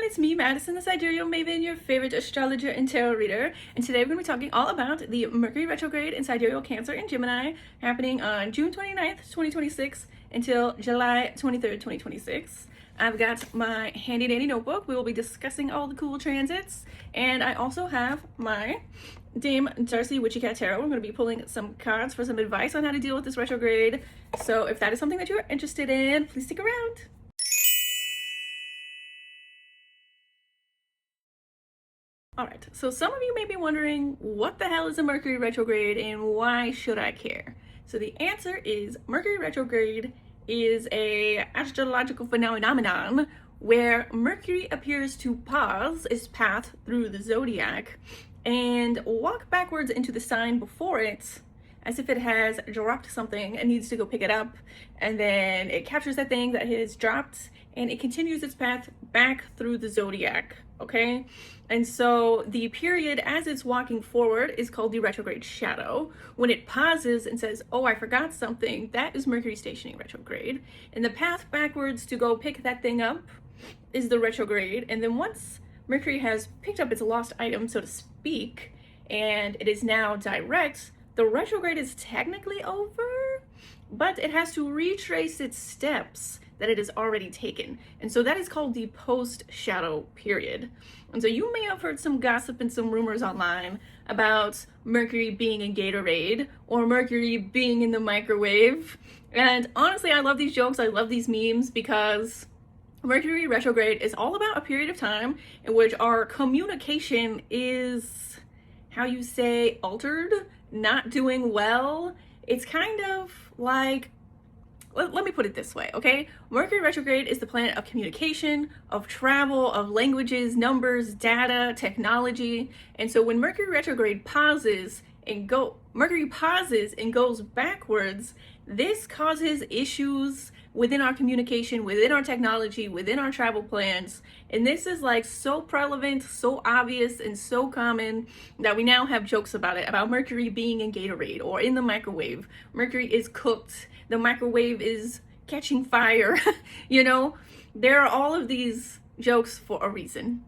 it's me, Madison, the Sidereal Maven, your favorite astrologer and tarot reader. And today we're going to be talking all about the Mercury retrograde in Sidereal Cancer and Gemini happening on June 29th, 2026 until July 23rd, 2026. I've got my handy dandy notebook. We will be discussing all the cool transits. And I also have my Dame Darcy Witchy Cat Tarot. I'm going to be pulling some cards for some advice on how to deal with this retrograde. So if that is something that you're interested in, please stick around. Alright, so some of you may be wondering, what the hell is a Mercury retrograde and why should I care? So the answer is Mercury retrograde is a astrological phenomenon where Mercury appears to pause its path through the zodiac and walk backwards into the sign before it as if it has dropped something and needs to go pick it up, and then it captures that thing that it has dropped and it continues its path back through the zodiac, okay? And so the period as it's walking forward is called the retrograde shadow. When it pauses and says, oh, I forgot something, that is Mercury stationing retrograde. And the path backwards to go pick that thing up is the retrograde. And then once Mercury has picked up its lost item, so to speak, and it is now direct, the retrograde is technically over, but it has to retrace its steps that it has already taken. And so that is called the post-shadow period. And so you may have heard some gossip and some rumors online about Mercury being in Gatorade or Mercury being in the microwave. And honestly, I love these jokes, I love these memes, because Mercury retrograde is all about a period of time in which our communication is, how you say, altered, not doing well. It's kind of like, let me put it this way, okay? Mercury retrograde is the planet of communication, of travel, of languages, numbers, data, technology. And so when Mercury retrograde pauses and goes backwards, this causes issues within our communication, within our technology, within our travel plans. And this is like so prevalent, so obvious, and so common that we now have jokes about it, about Mercury being in Gatorade or in the microwave. Mercury is cooked. The microwave is catching fire. You know, there are all of these jokes for a reason.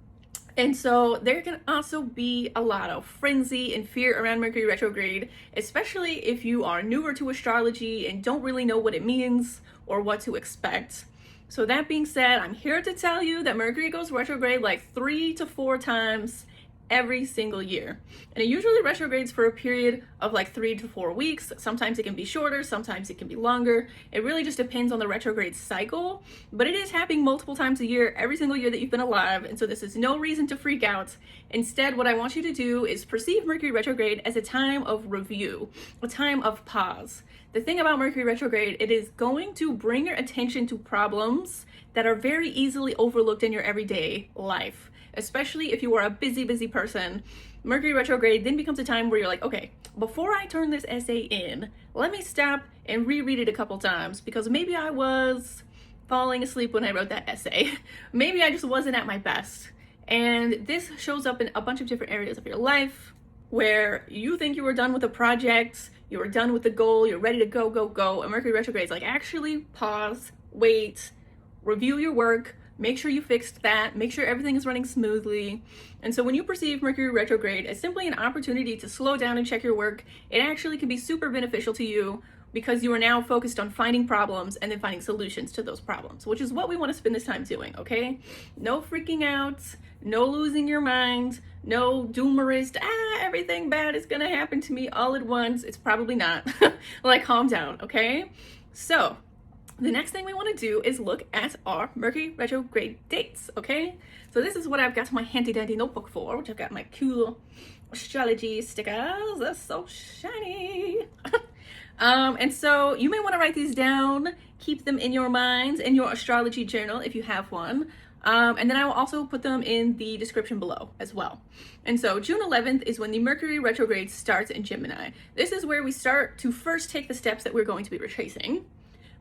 And so there can also be a lot of frenzy and fear around Mercury retrograde, especially if you are newer to astrology and don't really know what it means or what to expect. So that being said, I'm here to tell you that Mercury goes retrograde like 3 to 4 times every single year. And it usually retrogrades for a period of like 3 to 4 weeks. Sometimes it can be shorter, sometimes it can be longer. It really just depends on the retrograde cycle, but it is happening multiple times a year, every single year that you've been alive. And so this is no reason to freak out. Instead, what I want you to do is perceive Mercury retrograde as a time of review, a time of pause. The thing about Mercury retrograde, it is going to bring your attention to problems that are very easily overlooked in your everyday life. Especially if you are a busy person. Mercury retrograde then becomes a time where you're like, okay, before I turn this essay in, let me stop and reread it a couple times, because maybe I was falling asleep when I wrote that essay. Maybe I just wasn't at my best. And this shows up in a bunch of different areas of your life where you think you were done with a project, you were done with the goal, you're ready to go. And Mercury retrograde is like, actually pause, wait, review your work, make sure you fixed that, make sure everything is running smoothly. And so when you perceive Mercury retrograde as simply an opportunity to slow down and check your work, it actually can be super beneficial to you, because you are now focused on finding problems and then finding solutions to those problems, which is what we want to spend this time doing, okay? No freaking out, no losing your mind, no doomerist, everything bad is gonna happen to me all at once. It's probably not. Like, calm down, okay? So the next thing we want to do is look at our Mercury retrograde dates, okay? So this is what I've got my handy dandy notebook for, which I've got my cool astrology stickers. They're so shiny. And so you may want to write these down, keep them in your minds, in your astrology journal if you have one. And then I will also put them in the description below as well. And so June 11th is when the Mercury retrograde starts in Gemini. This is where we start to first take the steps that we're going to be retracing.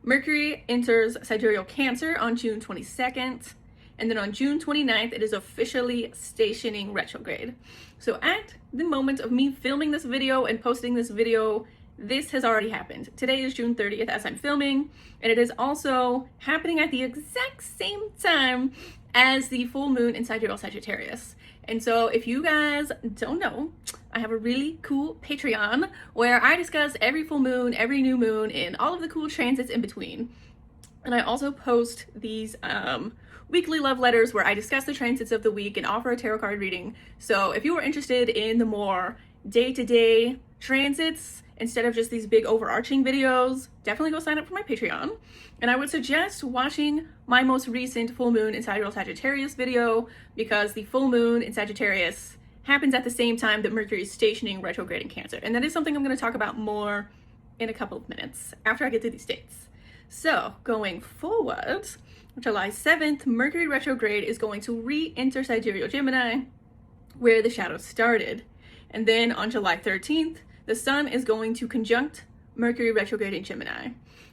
Mercury enters Sidereal Cancer on June 22nd, and then on June 29th, it is officially stationing retrograde. So at the moment of me filming this video and posting this video, this has already happened. Today is June 30th as I'm filming, and it is also happening at the exact same time as the full moon in Sidereal Sagittarius. And so if you guys don't know, I have a really cool Patreon where I discuss every full moon, every new moon, and all of the cool transits in between. And I also post these weekly love letters where I discuss the transits of the week and offer a tarot card reading. So if you are interested in the more day-to-day transits instead of just these big overarching videos, definitely go sign up for my Patreon. And I would suggest watching my most recent full moon in Sidereal Sagittarius video, because the full moon in Sagittarius happens at the same time that Mercury is stationing retrograde in Cancer. And that is something I'm going to talk about more in a couple of minutes after I get to these dates. So going forward, July 7th, Mercury retrograde is going to re-enter Sidereal Gemini, where the shadow started. And then on July 13th, the sun is going to conjunct Mercury retrograde in Gemini.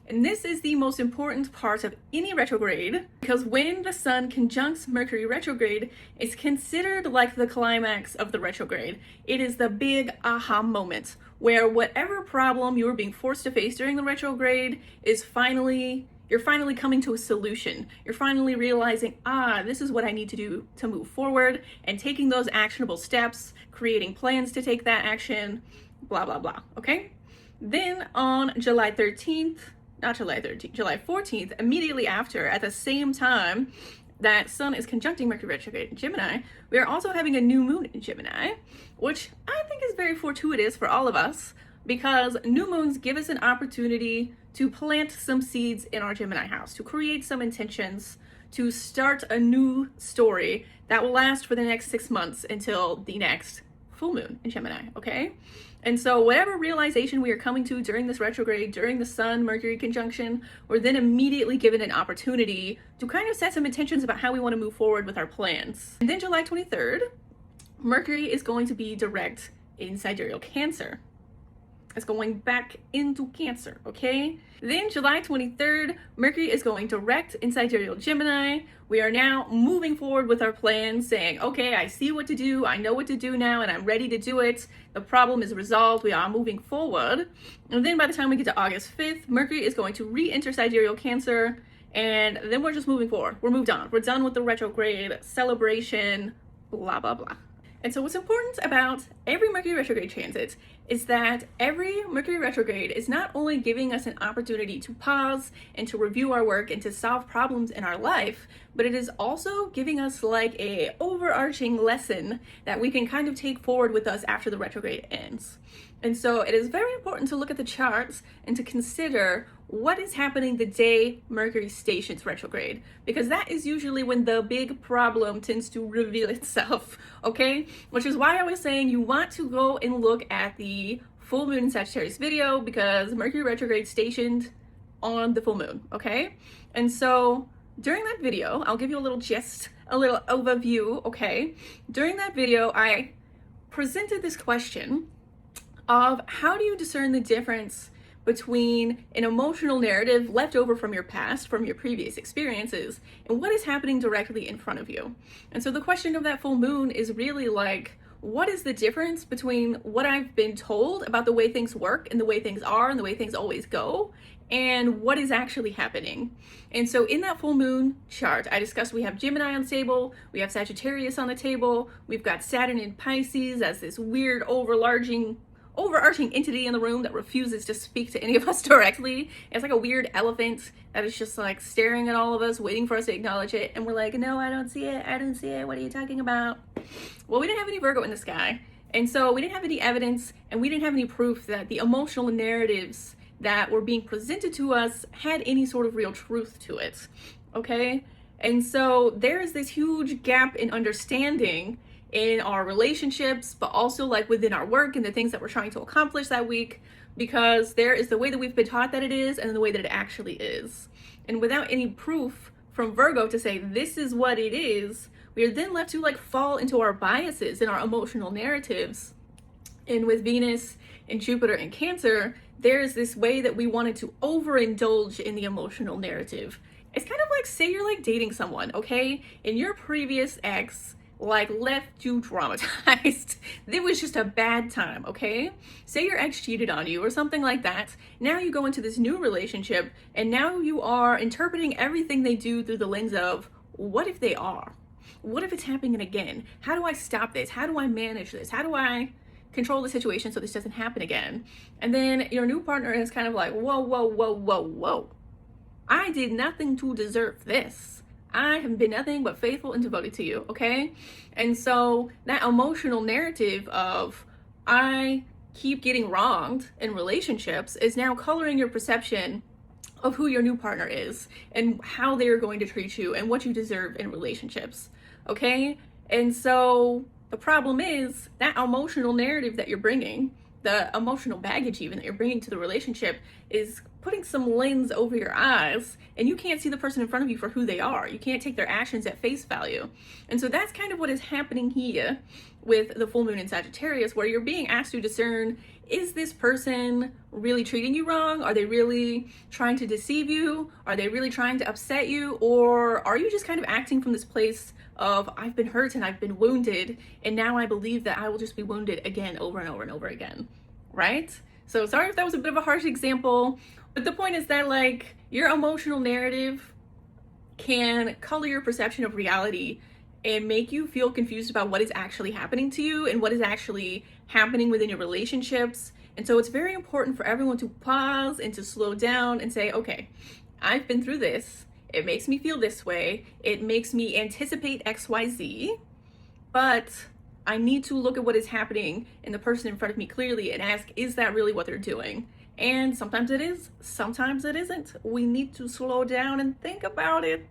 And this is the most important part of any retrograde, because when the sun conjuncts Mercury retrograde, it's considered like the climax of the retrograde. It is the big aha moment where whatever problem you were being forced to face during the retrograde is you're finally coming to a solution. You're finally realizing, this is what I need to do to move forward, and taking those actionable steps, creating plans to take that action, blah, blah, blah, okay? Then on July 14th, immediately after, at the same time that sun is conjuncting Mercury retrograde in Gemini, we are also having a new moon in Gemini, which I think is very fortuitous for all of us, because new moons give us an opportunity to plant some seeds in our Gemini house, to create some intentions, to start a new story that will last for the next 6 months until the next full moon in Gemini, okay? And so whatever realization we are coming to during this retrograde, during the sun-Mercury conjunction, we're then immediately given an opportunity to kind of set some intentions about how we want to move forward with our plans. And then July 23rd, Mercury is going to be direct in Sidereal Cancer. It's going back into Cancer, okay? Then July 23rd, Mercury is going direct in Sidereal Gemini. We are now moving forward with our plans, saying, okay, I see what to do, I know what to do now, and I'm ready to do it. The problem is resolved, we are moving forward. And then by the time we get to August 5th, Mercury is going to re-enter Sidereal Cancer, and then we're just moving forward. We're moved on. We're done with the retrograde celebration, blah, blah, blah. And so what's important about every Mercury retrograde transit is that every Mercury retrograde is not only giving us an opportunity to pause and to review our work and to solve problems in our life, but it is also giving us like a overarching lesson that we can kind of take forward with us after the retrograde ends. And so it is very important to look at the charts and to consider what is happening the day Mercury stations retrograde, because that is usually when the big problem tends to reveal itself, okay? Which is why I was saying you want to go and look at the full moon in Sagittarius video, because Mercury retrograde stationed on the full moon, okay? And so during that video, I'll give you a little gist, a little overview, okay? During that video, I presented this question of how do you discern the difference between an emotional narrative left over from your past, from your previous experiences, and what is happening directly in front of you. And so the question of that full moon is really like, what is the difference between what I've been told about the way things work and the way things are and the way things always go, and what is actually happening? And so in that full moon chart, I discussed we have Gemini on the table, we have Sagittarius on the table, we've got Saturn in Pisces as this weird overarching entity in the room that refuses to speak to any of us directly. It's like a weird elephant that is just like staring at all of us, waiting for us to acknowledge it. And we're like, no, I don't see it. I don't see it. What are you talking about? Well, we didn't have any Virgo in the sky. And so we didn't have any evidence, and we didn't have any proof that the emotional narratives that were being presented to us had any sort of real truth to it. Okay? And so there is this huge gap in understanding in our relationships, but also like within our work and the things that we're trying to accomplish that week, because there is the way that we've been taught that it is and the way that it actually is. And without any proof from Virgo to say this is what it is, we are then left to like fall into our biases and our emotional narratives. And with Venus and Jupiter and Cancer, there's this way that we wanted to overindulge in the emotional narrative. It's kind of like, say you're like dating someone, okay? And your previous ex like left you traumatized. It was just a bad time, okay? Say your ex cheated on you or something like that. Now you go into this new relationship and now you are interpreting everything they do through the lens of what if they are? What if it's happening again? How do I stop this? How do I manage this? How do I control the situation so this doesn't happen again? And then your new partner is kind of like, whoa, whoa, whoa, whoa, whoa. I did nothing to deserve this. I have been nothing but faithful and devoted to you, okay? And so that emotional narrative of I keep getting wronged in relationships is now coloring your perception of who your new partner is and how they're going to treat you and what you deserve in relationships, okay? And so the problem is that emotional narrative that you're bringing, the emotional baggage even that you're bringing to the relationship, is putting some lens over your eyes, and you can't see the person in front of you for who they are. You can't take their actions at face value. And so that's kind of what is happening here with the full moon in Sagittarius, where you're being asked to discern, is this person really treating you wrong? Are they really trying to deceive you? Are they really trying to upset you? Or are you just kind of acting from this place of, I've been hurt and I've been wounded, and now I believe that I will just be wounded again over and over and over again, right? So sorry if that was a bit of a harsh example, but the point is that, like, your emotional narrative can color your perception of reality and make you feel confused about what is actually happening to you and what is actually happening within your relationships. And so it's very important for everyone to pause and to slow down and say, okay, I've been through this. It makes me feel this way. It makes me anticipate XYZ, but I need to look at what is happening in the person in front of me clearly and ask, is that really what they're doing? And sometimes it is, sometimes it isn't. We need to slow down and think about it,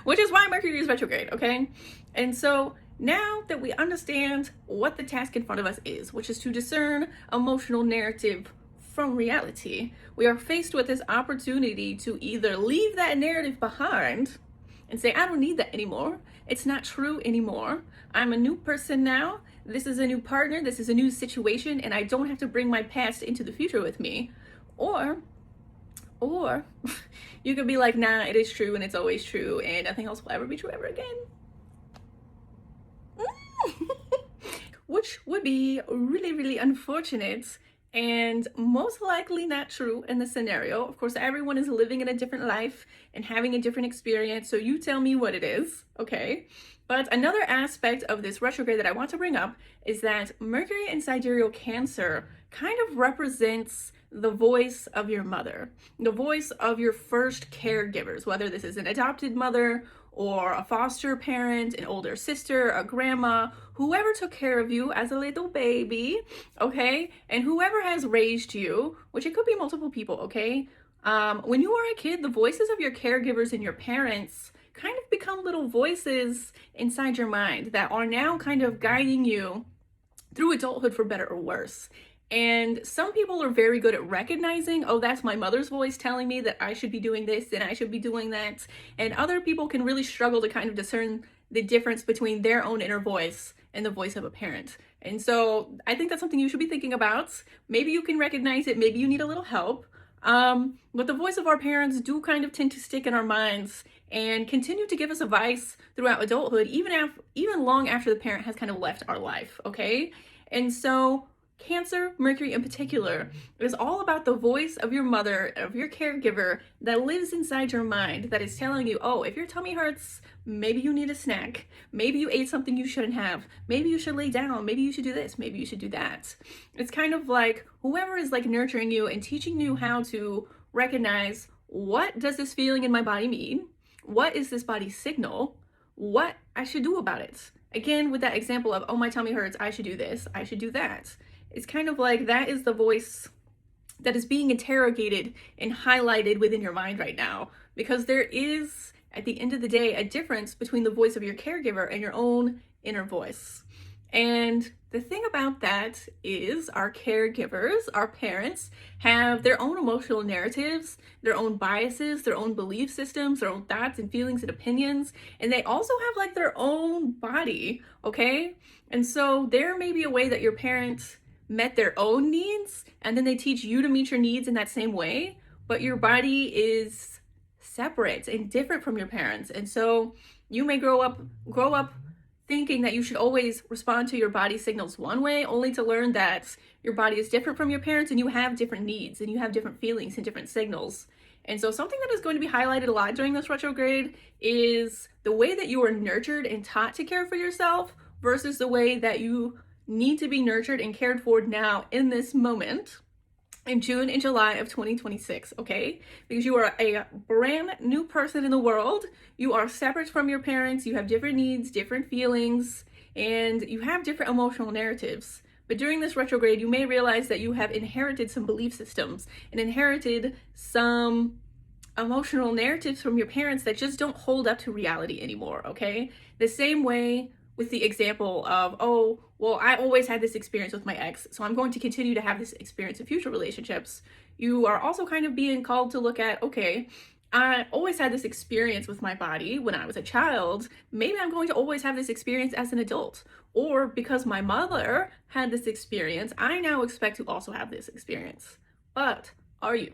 which is why Mercury is retrograde, okay? And so now that we understand what the task in front of us is, which is to discern emotional narrative from reality, we are faced with this opportunity to either leave that narrative behind and say, I don't need that anymore. It's not true anymore. I'm a new person now. This is a new partner. This is a new situation, and I don't have to bring my past into the future with me. Or you could be like, nah, it is true and it's always true and nothing else will ever be true ever again. Which would be really, really unfortunate and most likely not true in the scenario. Of course, everyone is living in a different life and having a different experience, so you tell me what it is, okay? But another aspect of this retrograde that I want to bring up is that Mercury in Sidereal Cancer kind of represents the voice of your mother, the voice of your first caregivers, whether this is an adopted mother or a foster parent, an older sister, a grandma, whoever took care of you as a little baby, okay? And whoever has raised you, which it could be multiple people, okay? When you are a kid, the voices of your caregivers and your parents kind of become little voices inside your mind that are now kind of guiding you through adulthood for better or worse. And some people are very good at recognizing, oh, that's my mother's voice telling me that I should be doing this and I should be doing that. And other people can really struggle to kind of discern the difference between their own inner voice and the voice of a parent. And so I think that's something you should be thinking about. Maybe you can recognize it, maybe you need a little help. But the voice of our parents do kind of tend to stick in our minds and continue to give us advice throughout adulthood, even long after the parent has kind of left our life, okay? And so Cancer, Mercury in particular, is all about the voice of your mother, of your caregiver that lives inside your mind that is telling you, oh, if your tummy hurts, maybe you need a snack. Maybe you ate something you shouldn't have. Maybe you should lay down. Maybe you should do this. Maybe you should do that. It's kind of like whoever is like nurturing you and teaching you how to recognize, what does this feeling in my body mean? What is this body signal? What I should do about it? Again, with that example of, oh, my tummy hurts, I should do this, I should do that. It's kind of like that is the voice that is being interrogated and highlighted within your mind right now, because there is, at the end of the day, a difference between the voice of your caregiver and your own inner voice. And the thing about that is our caregivers, our parents, have their own emotional narratives, their own biases, their own belief systems, their own thoughts and feelings and opinions, and they also have like their own body, okay? And so there may be a way that your parents met their own needs, and then they teach you to meet your needs in that same way, but your body is separate and different from your parents. And so you may grow up thinking that you should always respond to your body signals one way, only to learn that your body is different from your parents and you have different needs and you have different feelings and different signals. And so something that is going to be highlighted a lot during this retrograde is the way that you are nurtured and taught to care for yourself versus the way that you need to be nurtured and cared for now in this moment in June and July of 2026, okay? Because you are a brand new person in the world. You are separate from your parents. You have different needs, different feelings, and you have different emotional narratives. But during this retrograde, you may realize that you have inherited some belief systems and inherited some emotional narratives from your parents that just don't hold up to reality anymore, okay? The same way with the example of, oh, well, I always had this experience with my ex, so I'm going to continue to have this experience in future relationships. You are also kind of being called to look at, okay, I always had this experience with my body when I was a child. Maybe I'm going to always have this experience as an adult. Or because my mother had this experience, I now expect to also have this experience. But are you?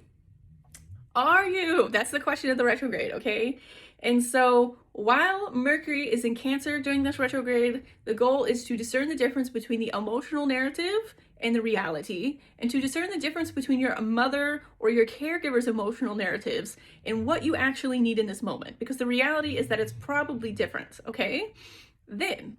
Are you? That's the question of the retrograde, okay? And so while Mercury is in Cancer during this retrograde, the goal is to discern the difference between the emotional narrative and the reality, and to discern the difference between your mother or your caregiver's emotional narratives and what you actually need in this moment, because the reality is that it's probably different, okay? Then,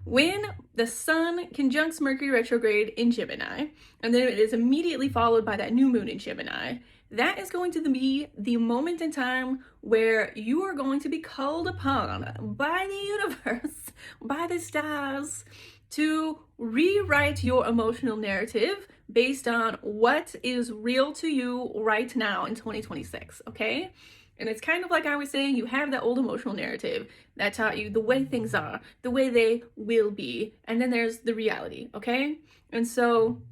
when the Sun conjuncts Mercury retrograde in Gemini, and then it is immediately followed by that new moon in Gemini, that is going to be the moment in time where you are going to be called upon by the universe, by the stars, to rewrite your emotional narrative based on what is real to you right now in 2026, okay? And it's kind of like I was saying, you have that old emotional narrative that taught you the way things are, the way they will be, and then there's the reality, okay? And so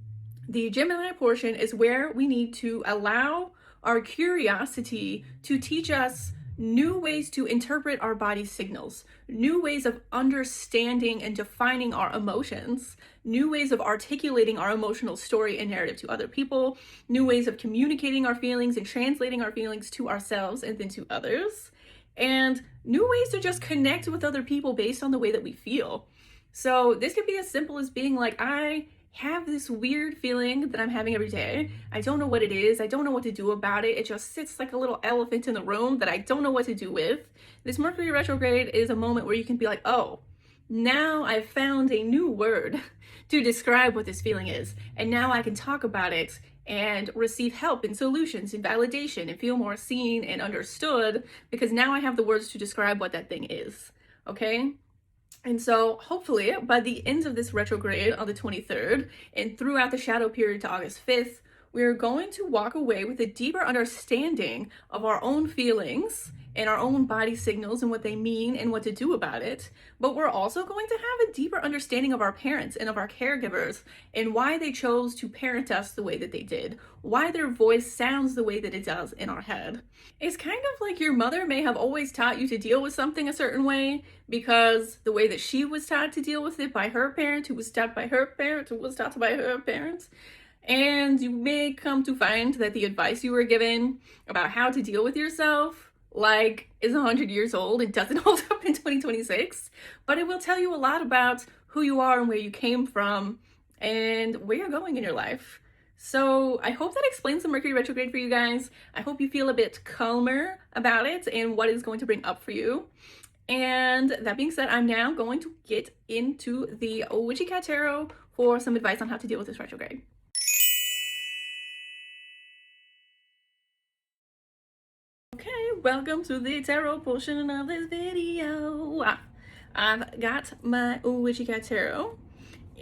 the Gemini portion is where we need to allow our curiosity to teach us new ways to interpret our body's signals, new ways of understanding and defining our emotions, new ways of articulating our emotional story and narrative to other people, new ways of communicating our feelings and translating our feelings to ourselves and then to others, and new ways to just connect with other people based on the way that we feel. So this could be as simple as being like, I have this weird feeling that I'm having every day. I don't know what it is. I don't know what to do about it. It just sits like a little elephant in the room that I don't know what to do with. This Mercury retrograde is a moment where you can be like, oh, now I've found a new word to describe what this feeling is. And now I can talk about it and receive help and solutions and validation and feel more seen and understood because now I have the words to describe what that thing is. Okay? And so hopefully by the end of this retrograde on the 23rd and throughout the shadow period to August 5th, we're going to walk away with a deeper understanding of our own feelings and our own body signals and what they mean and what to do about it. But we're also going to have a deeper understanding of our parents and of our caregivers and why they chose to parent us the way that they did, why their voice sounds the way that it does in our head. It's kind of like your mother may have always taught you to deal with something a certain way because the way that she was taught to deal with it by her parent, who was taught by her parent, who was taught by her parents. And you may come to find that the advice you were given about how to deal with yourself is 100 years old. It doesn't hold up in 2026, but it will tell you a lot about who you are and where you came from and where you're going in your life. So I hope that explains the Mercury retrograde for you guys. I hope you feel a bit calmer about it and what it's going to bring up for you. And that being said, I'm now going to get into the Witchy Cat Tarot for some advice on how to deal with this retrograde. Okay, welcome to the tarot portion of this video. I've got my Witchy Cat Tarot,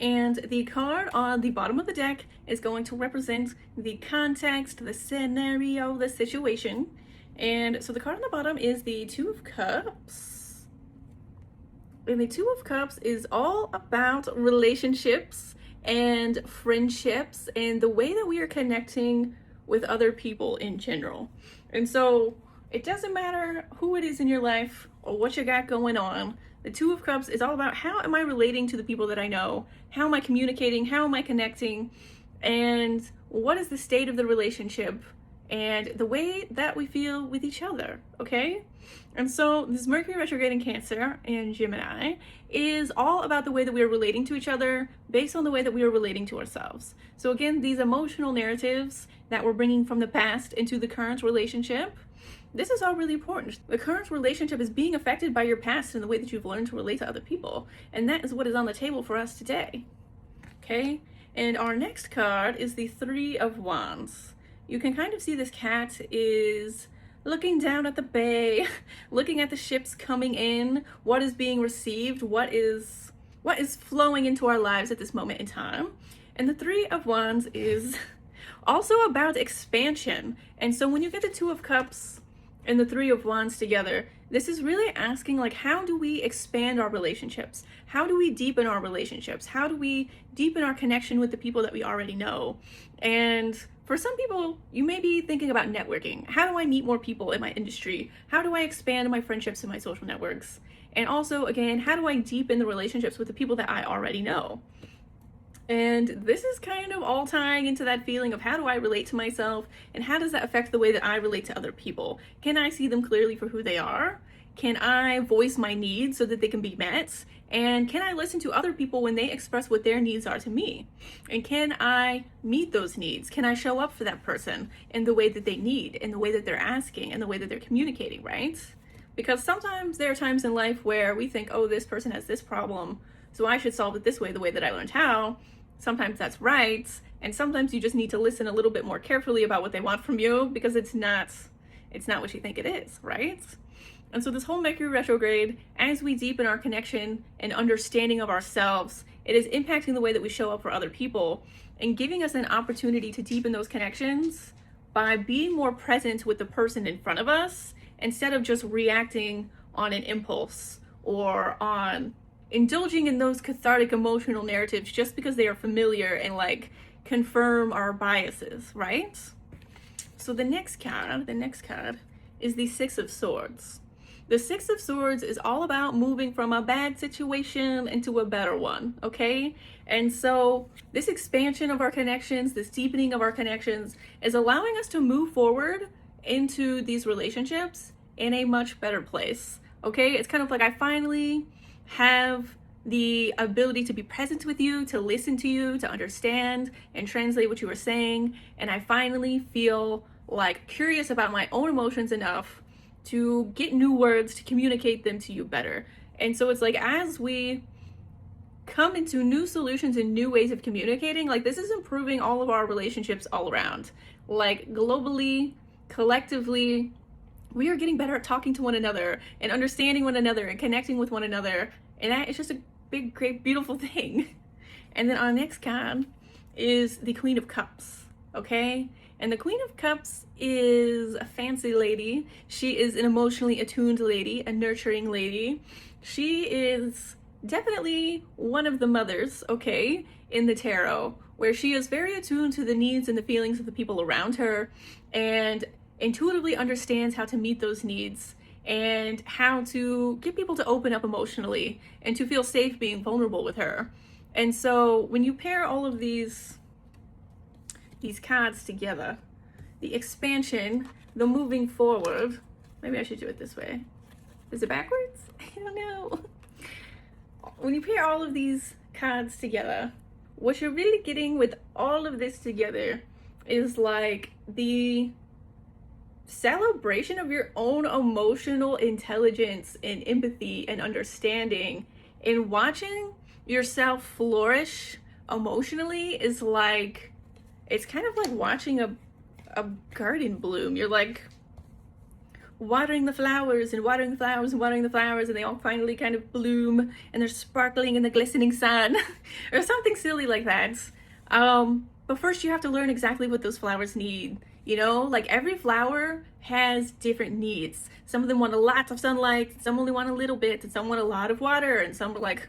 and the card on the bottom of the deck is going to represent the context, the scenario, the situation. And so the card on the bottom is the Two of Cups. And the Two of Cups is all about relationships and friendships and the way that we are connecting with other people in general. And so it doesn't matter who it is in your life or what you got going on. The Two of Cups is all about how am I relating to the people that I know? How am I communicating? How am I connecting? And what is the state of the relationship? and the way that we feel with each other, okay? And so this Mercury retrograde in Cancer and Gemini is all about the way that we are relating to each other based on the way that we are relating to ourselves. So again, these emotional narratives that we're bringing from the past into the current relationship, this is all really important. The current relationship is being affected by your past and the way that you've learned to relate to other people. And that is what is on the table for us today, okay? And our next card is the Three of Wands. You can kind of see this cat is looking down at the bay, looking at the ships coming in, what is being received, what is flowing into our lives at this moment in time. And the Three of Wands is also about expansion. And so when you get the Two of Cups and the Three of Wands together, this is really asking, like, how do we expand our relationships? How do we deepen our relationships? How do we deepen our connection with the people that we already know? And for some people, you may be thinking about networking. How do I meet more people in my industry? How do I expand my friendships and my social networks? And also, again, how do I deepen the relationships with the people that I already know? And this is kind of all tying into that feeling of how do I relate to myself and how does that affect the way that I relate to other people? Can I see them clearly for who they are? Can I voice my needs so that they can be met? And can I listen to other people when they express what their needs are to me? And can I meet those needs? Can I show up for that person in the way that they need, in the way that they're asking, in the way that they're communicating, right? Because sometimes there are times in life where we think, oh, this person has this problem, so I should solve it this way, the way that I learned how. Sometimes that's right, and sometimes you just need to listen a little bit more carefully about what they want from you because it's not what you think it is, right? And so this whole Mercury retrograde, as we deepen our connection and understanding of ourselves, it is impacting the way that we show up for other people and giving us an opportunity to deepen those connections by being more present with the person in front of us instead of just reacting on an impulse or on indulging in those cathartic emotional narratives just because they are familiar and like confirm our biases, right? So the next card is the Six of Swords. The Six of Swords is all about moving from a bad situation into a better one, okay? And so this expansion of our connections, this deepening of our connections is allowing us to move forward into these relationships in a much better place, okay? It's kind of like I finally have the ability to be present with you, to listen to you, to understand and translate what you were saying. And I finally feel like curious about my own emotions enough to get new words to communicate them to you better. And so it's like as we come into new solutions and new ways of communicating, like this is improving all of our relationships all around. Like globally, collectively, we are getting better at talking to one another and understanding one another and connecting with one another. And that is just a big, great, beautiful thing. And then our next card is the Queen of Cups, okay? And the Queen of Cups is a fancy lady. She is an emotionally attuned lady, a nurturing lady. She is definitely one of the mothers, okay, in the tarot, where she is very attuned to the needs and the feelings of the people around her and intuitively understands how to meet those needs and how to get people to open up emotionally and to feel safe being vulnerable with her. And so when you pair all of these cards together, the expansion, the moving forward, maybe I should do it this way. Is it backwards? I don't know. When you pair all of these cards together, what you're really getting with all of this together is like the celebration of your own emotional intelligence and empathy and understanding. And watching yourself flourish emotionally is like, it's kind of like watching a garden bloom. You're like watering the flowers and watering the flowers and watering the flowers, and they all finally kind of bloom and they're sparkling in the glistening sun or something silly like that. But first you have to learn exactly what those flowers need. You know, like every flower has different needs. Some of them want a lot of sunlight, some only want a little bit, and some want a lot of water, and some are like,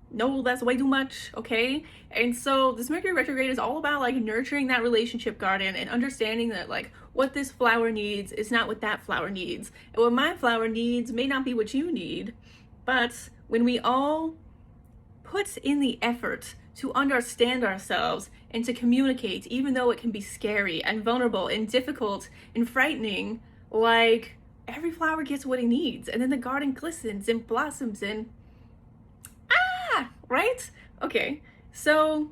no, that's way too much, okay? And so this Mercury retrograde is all about like nurturing that relationship garden and understanding that like what this flower needs is not what that flower needs. And what my flower needs may not be what you need, but when we all put in the effort to understand ourselves and to communicate, even though it can be scary and vulnerable and difficult and frightening. Like, every flower gets what it needs, and then the garden glistens and blossoms and right? Okay, so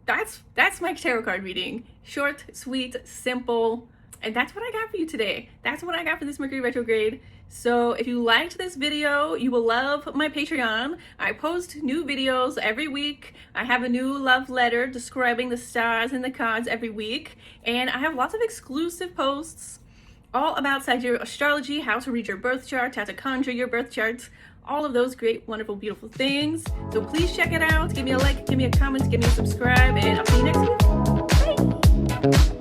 that's my tarot card reading. Short, sweet, simple, and that's what I got for you today. That's what I got for this Mercury retrograde. So if you liked this video, you will love my Patreon. I post new videos every week. I have a new love letter describing the stars and the cards every week, and I have lots of exclusive posts all about sidereal astrology, how to read your birth chart, how to conjure your birth charts, all of those great, wonderful, beautiful things. So please check it out. Give me a like, give me a comment, give me a subscribe, and I'll see you next week. Bye!